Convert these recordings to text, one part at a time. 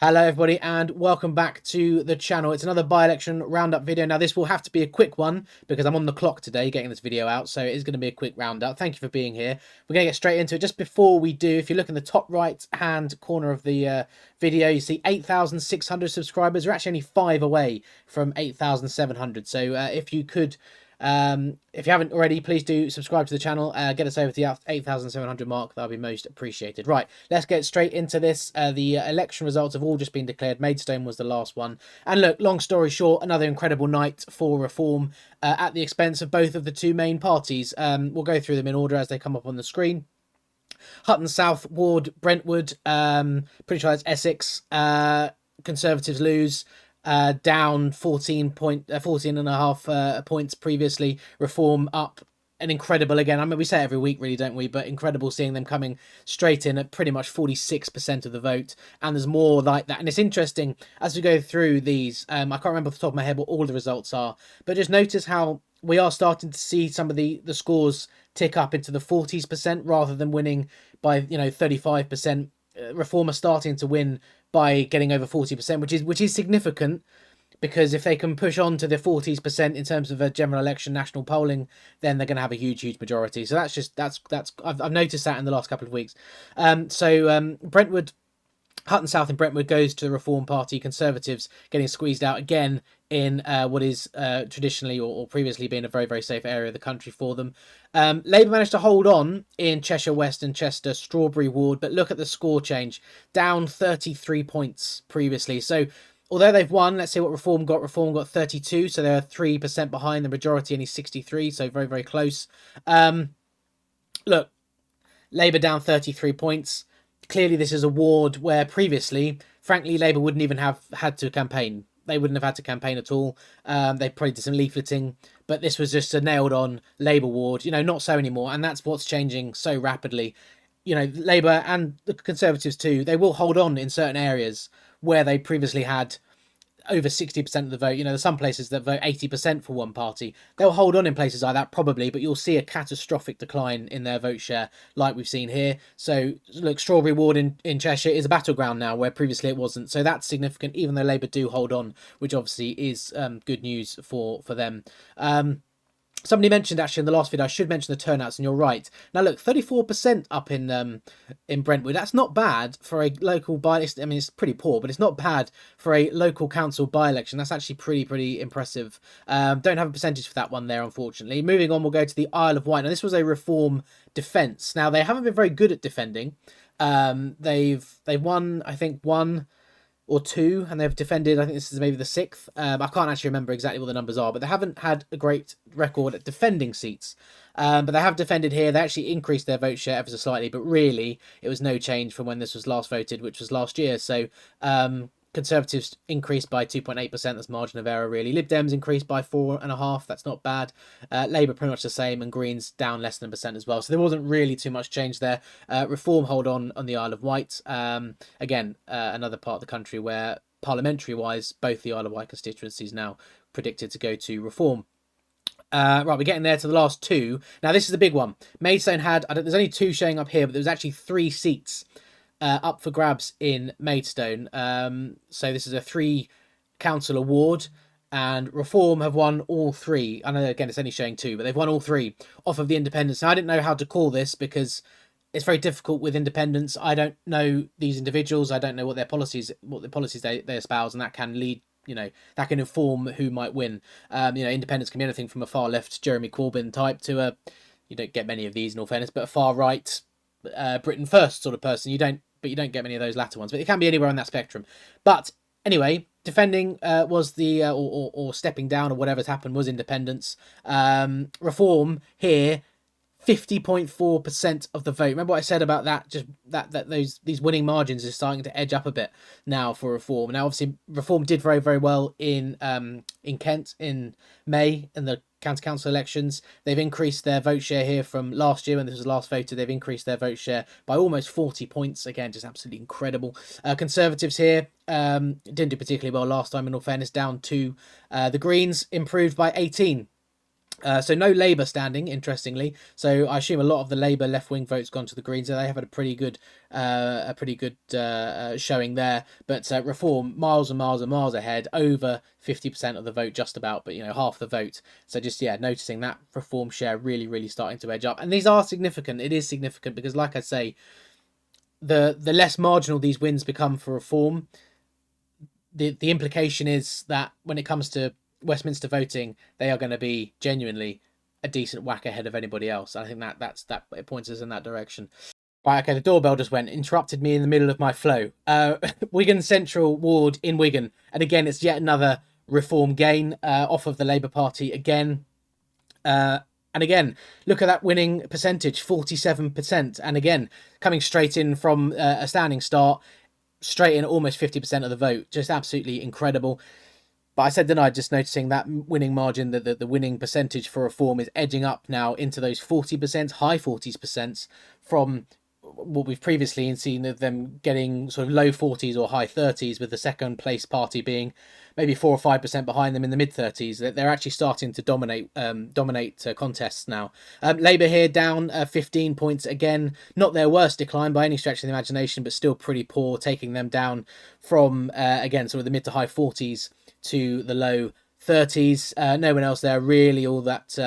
Hello everybody and welcome back to the channel. It's another by-election roundup video. Now this will have to be a quick one because I'm on the clock today getting this video out, so it is going to be a quick roundup. Thank you for being here. We're going to get straight into it. Just before we do, if you look in the top right hand corner of the video, you see 8,600 subscribers. We're actually only 5 away from 8,700, so if you could... if you haven't already, please do subscribe to the channel, get us over to the 8,700 mark. That'll be most appreciated. Right, let's get straight into this. The election results have all just been declared. Maidstone was the last one, and look, long story short, another incredible night for reform at the expense of both of the two main parties. We'll go through them in order as they come up on the screen. Hutton South Ward, Brentwood, pretty sure that's Essex. Conservatives lose. Down 14 and a half points previously. Reform up an incredible again. I mean, we say it every week, really, don't we? But incredible seeing them coming straight in at pretty much 46% of the vote. And there's more like that. And it's interesting as we go through these. I can't remember off the top of my head what all the results are, but just notice how we are starting to see some of the scores tick up into the 40% rather than winning by 35%. Reform are starting to win by getting over 40%, which is significant, because if they can push on to the 40% in terms of a general election national polling, then they're going to have a huge majority. So I've noticed that in the last couple of weeks. Brentwood, Hutton South and Brentwood goes to the Reform Party. Conservatives getting squeezed out again in what is traditionally or previously been a very safe area of the country for them. Labour managed to hold on in Cheshire West and Chester Strawberry Ward, but look at the score change, down 33 points previously. So although they've won, let's see what Reform got. Reform got 32, so they're 3% behind. The majority only 63, so very close. Look, Labour down 33 points. Clearly this is a ward where previously, frankly, Labour wouldn't even have had to campaign. They wouldn't have had to campaign at all. They probably did some leafleting, but this was just a nailed-on Labour ward. Not so anymore, and that's what's changing so rapidly. Labour and the Conservatives too, they will hold on in certain areas where they previously had over 60% of the vote. There's some places that vote 80% for one party. They'll hold on in places like that probably, but you'll see a catastrophic decline in their vote share like we've seen here. So look, Strawberry Ward in Cheshire is a battleground now where previously it wasn't. So that's significant, even though Labour do hold on, which obviously is good news for them. Somebody mentioned actually in the last video, I should mention the turnouts, and you're right. Now look, 34% up in Brentwood. That's not bad for a local by-election. I mean, it's pretty poor, but it's not bad for a local council by-election. That's actually pretty impressive. Don't have a percentage for that one there, unfortunately. Moving on, we'll go to the Isle of Wight. Now this was a Reform defence. Now they haven't been very good at defending. They've won, I think, one or two, and they've defended, I think this is maybe the 6th. I can't actually remember exactly what the numbers are, but they haven't had a great record at defending seats. But they have defended here. They actually increased their vote share ever so slightly, but really it was no change from when this was last voted, which was last year. So Conservatives increased by 2.8%. That's margin of error, really. Lib Dems increased by 4.5%. That's not bad. Labour pretty much the same, and Greens down less than a percent as well. So there wasn't really too much change there. Reform hold on the Isle of Wight. Again, another part of the country where parliamentary-wise, both the Isle of Wight constituencies now predicted to go to Reform. Right, we're getting there to the last two. Now, this is the big one. Maidstone had, there's only 2 showing up here, but there was actually 3 seats up for grabs in Maidstone. So this is a 3-councillor ward, and Reform have won all 3. I know, again, it's only showing 2, but they've won all 3 off of the independents. Now, I didn't know how to call this because it's very difficult with independents. I don't know these individuals. I don't know what the policies they espouse, and that can lead, that can inform who might win. Independents can be anything from a far left Jeremy Corbyn type to a, you don't get many of these in all fairness, but a far right Britain First sort of person. You don't get many of those latter ones, but it can be anywhere on that spectrum. But anyway, defending was the or stepping down or whatever's happened was independents. Reform here, 50.4% of the vote. Remember what I said about that? Just that these winning margins are starting to edge up a bit now for Reform. Now, obviously, Reform did very well in Kent in May in the county council elections. They've increased their vote share here from last year when this was last voted. They've increased their vote share by almost 40 points. Again, just absolutely incredible. Conservatives here didn't do particularly well last time, in all fairness, down to the Greens, improved by 18. So no Labour standing, interestingly. So I assume a lot of the Labour left-wing votes gone to the Greens. So they have had a pretty good showing there. But Reform miles and miles and miles ahead, over 50% of the vote, just about, but half the vote. So just noticing that Reform share really, really starting to edge up. And these are significant. It is significant because, like I say, the less marginal these wins become for Reform, the implication is that when it comes to Westminster voting, they are going to be genuinely a decent whack ahead of anybody else. I think that it points us in that direction. Right, okay, the doorbell just went, interrupted me in the middle of my flow. Wigan Central Ward in Wigan, and again, it's yet another Reform gain off of the Labour Party again. And again, look at that winning percentage, 47%. And again, coming straight in from a standing start, straight in almost 50% of the vote. Just absolutely incredible. But I said, didn't I, just noticing that winning margin, the winning percentage for Reform is edging up now into those 40%, high 40s% from what we've previously seen of them getting sort of low 40s or high 30s, with the second place party being maybe 4 or 5% behind them in the mid 30s. They're actually starting to dominate contests now. Labour here down 15 points again, not their worst decline by any stretch of the imagination, but still pretty poor, taking them down from again sort of the mid to high 40s to the low 30s. No one else there really all that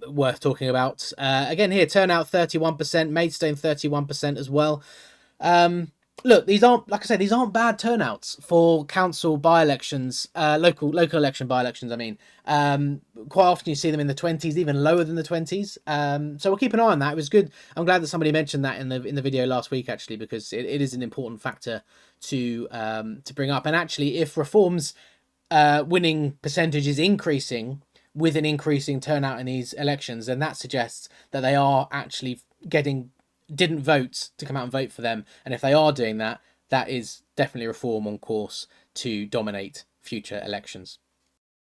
worth talking about. Again here, turnout 31%, Maidstone 31% as well. Look, these aren't, like I said, these aren't bad turnouts for council by-elections, local election by-elections, I mean. Quite often you see them in the 20s, even lower than the 20s. So we'll keep an eye on that. It was good. I'm glad that somebody mentioned that in the video last week, actually, because it is an important factor to bring up. And actually, if Reform's winning percentage is increasing with an increasing turnout in these elections, then that suggests that they are actually didn't vote to come out and vote for them. And if they are doing that, that is definitely Reform on course to dominate future elections.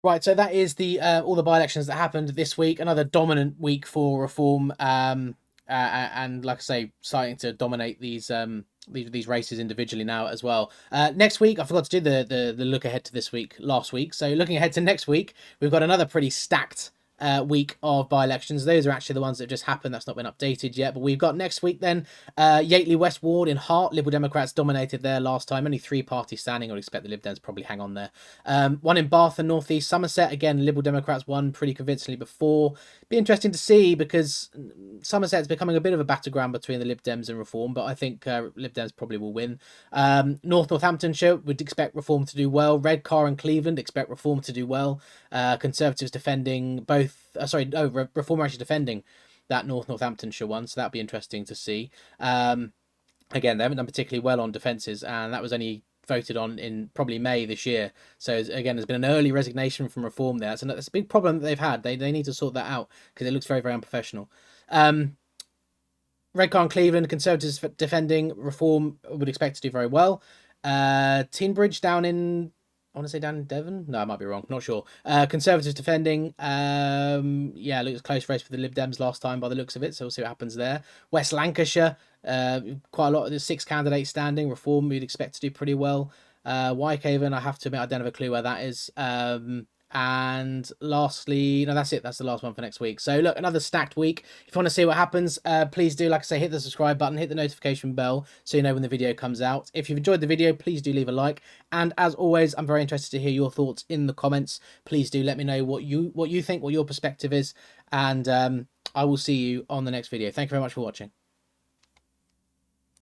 Right, so that is the all the by-elections that happened this week. Another dominant week for Reform, and like I say, starting to dominate these races individually now as well. Next week, I forgot to do the look ahead to this week last week. So looking ahead to next week, we've got another pretty stacked week of by-elections. Those are actually the ones that just happened. That's not been updated yet. But we've got next week then, Yateley West Ward in Hart. Liberal Democrats dominated there last time. Only 3 parties standing. I would expect the Lib Dems probably hang on there. One in Bath and North East Somerset. Again, Liberal Democrats won pretty convincingly before. Be interesting to see, because Somerset's becoming a bit of a battleground between the Lib Dems and Reform, but I think Lib Dems probably will win. Northamptonshire would expect Reform to do well. Redcar and Cleveland expect Reform to do well. Conservatives defending both. Reform are actually defending that Northamptonshire one, so that'll be interesting to see. Again, they haven't done particularly well on defences, and that was only voted on in probably May this year. So again, there's been an early resignation from Reform there. So that's a big problem that they've had. They need to sort that out, because it looks very, very unprofessional. Redcar and Cleveland, Conservatives defending. Reform would expect to do very well. Teenbridge down in, I want to say down in Devon. No, I might be wrong. Not sure. Conservatives defending. Yeah, it was a close race for the Lib Dems last time by the looks of it. So we'll see what happens there. West Lancashire, quite a lot. There's 6 candidates standing. Reform we'd expect to do pretty well. Wykehaven, I have to admit, I don't have a clue where that is. And lastly, no, that's it. That's the last one for next week. So look, another stacked week. If you want to see what happens, please do, like I say, hit the subscribe button, hit the notification bell so you know when the video comes out. If you've enjoyed the video, please do leave a like. And as always, I'm very interested to hear your thoughts in the comments. Please do let me know what you think, what your perspective is. And I will see you on the next video. Thank you very much for watching.